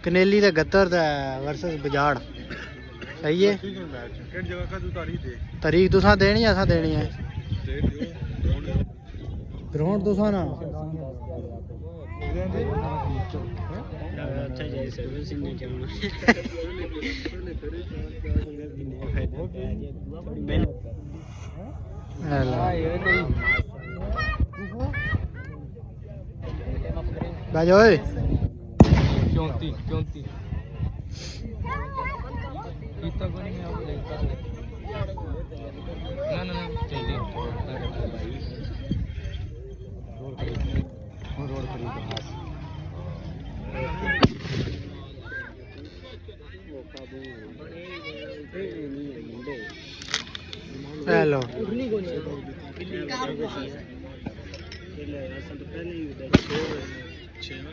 कनेली दा गत्तर दा वर्सेस बजाड़ सही है। तारीख तुसा देनी है, असा देनी है। ग्राउंड तुसा ना बैठ ओए 34 कितना कोनी में आप देखता ना चाहिए रोड खरीद हेलो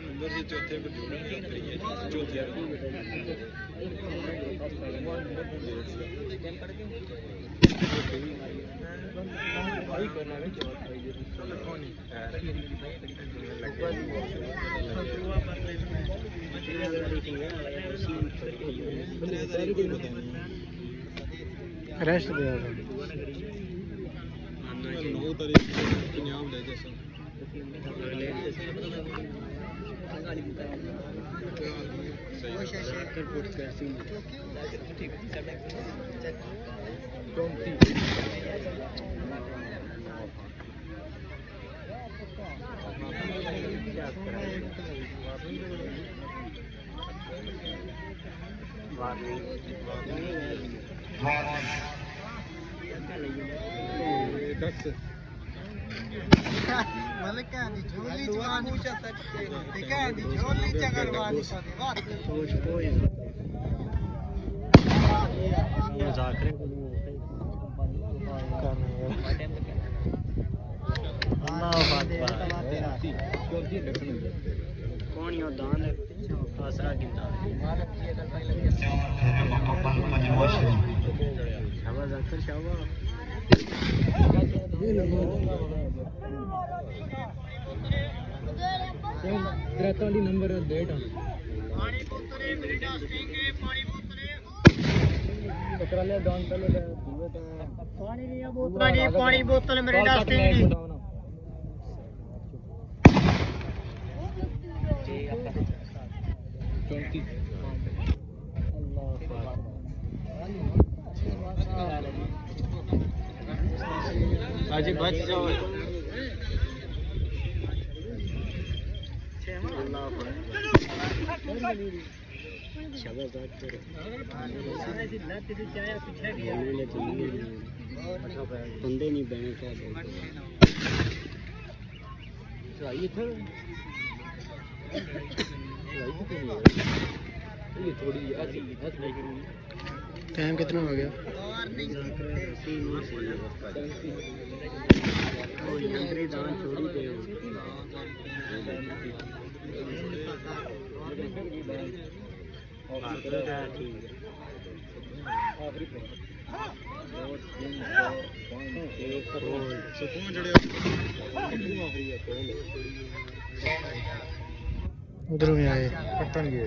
नंबर से चौथे पर चौथे रेस्ट दे 9 तारीख पंजाब ले जैसा नंबर डेट पानी बोतल मेरे डस्टिंग दी 34 आज बच जाओ बंदे नहीं बने टाइम कितना हो गया? उधर में आए पट्टन गए